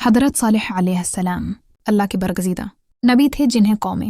हज़रत सालेह अलैहिस्सलाम अल्लाह के बरगज़ीदा नबी थे जिन्हें कौम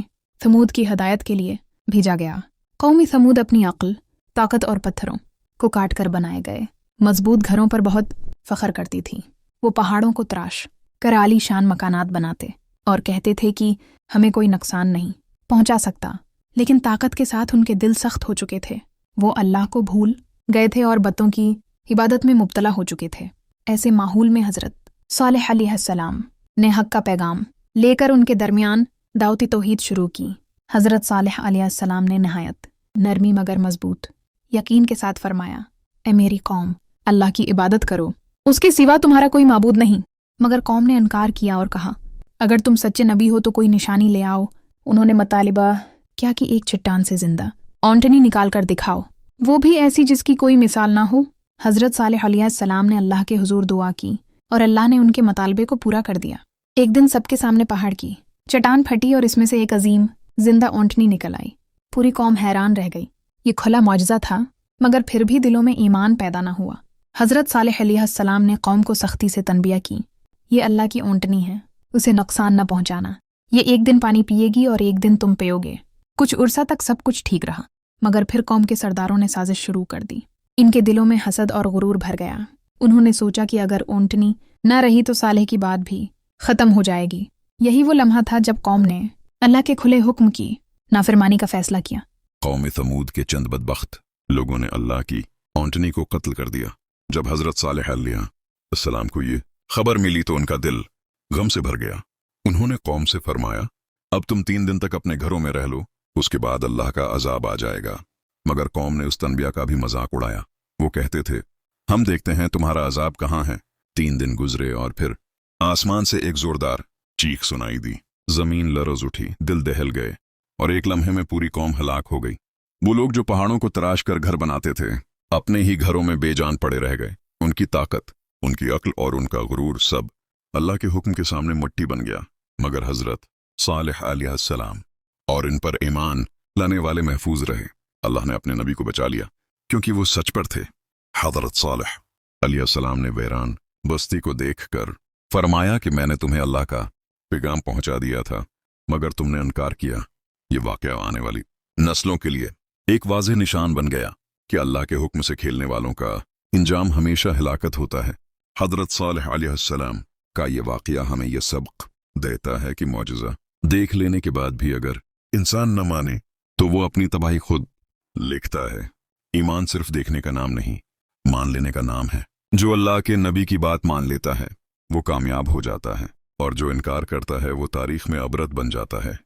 समूद की हदायत के लिए भेजा गया। कौम समूद अपनी अक्ल, ताकत और पत्थरों को काट कर बनाए गए मजबूत घरों पर बहुत फ़ख्र करती थी। वो पहाड़ों को तराश कर आलीशान मकानात बनाते और कहते थे कि हमें कोई नुकसान नहीं पहुंचा सकता, लेकिन ताकत के साथ उनके दिल सख्त हो चुके थे। वो अल्लाह को भूल गए थे और बतों की इबादत में मुब्तला हो चुके थे। ऐसे माहौल में हज़रत सालेह अलैहिस्सलाम ने हक़ का पैगाम लेकर उनके दरमियान दावती तौहीद शुरू की। हज़रत सालेह अलैहिस्सलाम ने नहायत नरमी मगर मजबूत यकीन के साथ फरमाया, ए मेरी कौम, अल्लाह की इबादत करो, उसके सिवा तुम्हारा कोई माबूद नहीं। मगर कौम ने इनकार किया और कहा, अगर तुम सच्चे नबी हो तो कोई निशानी ले आओ। उन्होंने मुतालिबा क्या कि एक चट्टान से जिंदा औंटनी निकाल कर दिखाओ, वो भी ऐसी जिसकी कोई मिसाल ना हो। हज़रत सालेह अलैहिस्सलाम ने अल्लाह के हुजूर दुआ की और अल्लाह ने उनके मुतालबे को पूरा कर दिया। एक दिन सबके सामने पहाड़ की चट्टान फटी और इसमें से एक अजीम जिंदा औंटनी निकल आई। पूरी कौम हैरान रह गई। ये खुला मौजज़ा था, मगर फिर भी दिलों में ईमान पैदा न हुआ। हज़रत सालेह अलैहिस्सलाम ने कौम को सख्ती से तनबिया की, ये अल्लाह की औंटनी है, उसे नुकसान न पहुंचाना। ये एक दिन पानी पिएगी और एक दिन तुम पियोगे। कुछ उर्सा तक सब कुछ ठीक रहा, मगर फिर कौम के सरदारों ने साजिश शुरू कर दी। इनके दिलों में हसद और गुरूर भर गया। उन्होंने सोचा कि अगर औंटनी न रही तो सालेह की बात भी ख़त्म हो जाएगी। यही वो लम्हा था जब कौम ने अल्लाह के खुले हुक्म की नाफरमानी का फैसला किया। कौम समूद के चंद बदबख्त लोगों ने अल्लाह की औंटनी को कत्ल कर दिया। जब हज़रत सालेह अलैहिस्सलाम को ये खबर मिली तो उनका दिल गम से भर गया। उन्होंने कौम से फरमाया, अब तुम 3 दिन तक अपने घरों में रह लो, उसके बाद अल्लाह का अजाब आ जाएगा। मगर कौम ने उस तनबिया का भी मजाक उड़ाया। वो कहते थे, हम देखते हैं तुम्हारा अजाब कहाँ है। 3 दिन गुजरे और फिर आसमान से एक जोरदार चीख सुनाई दी। जमीन लरज उठी, दिल दहल गए और एक लम्हे में पूरी कौम हलाक हो गई। वो लोग जो पहाड़ों को तराश कर घर बनाते थे, अपने ही घरों में बेजान पड़े रह गए। उनकी ताकत, उनकी अक्ल और उनका गुरूर सब अल्लाह के हुक्म के सामने मिट्टी बन गया। मगर हज़रत सालेह अलैहिस्सलाम और इन पर ईमान लाने वाले महफूज रहे। अल्लाह ने अपने नबी को बचा लिया क्योंकि वो सच पर थे। हज़रत सालेह अलैहिस्सलाम ने वैरान बस्ती को देखकर फरमाया कि मैंने तुम्हें अल्लाह का पैगाम पहुंचा दिया था, मगर तुमने इनकार किया। ये वाक़या आने वाली नस्लों के लिए एक वाज़ेह निशान बन गया कि अल्लाह के हुक्म से खेलने वालों का इंजाम हमेशा हिलाकत होता है। हज़रत सालेह अलैहिस्सलाम का ये वाक़या हमें यह सबक देता है कि मौजज़ा देख लेने के बाद भी अगर इंसान न माने तो वो अपनी तबाही खुद लिखता है। ईमान सिर्फ देखने का नाम नहीं, मान लेने का नाम है। जो अल्लाह के नबी की बात मान लेता है वो कामयाब हो जाता है, और जो इनकार करता है वो तारीख में अबरत बन जाता है।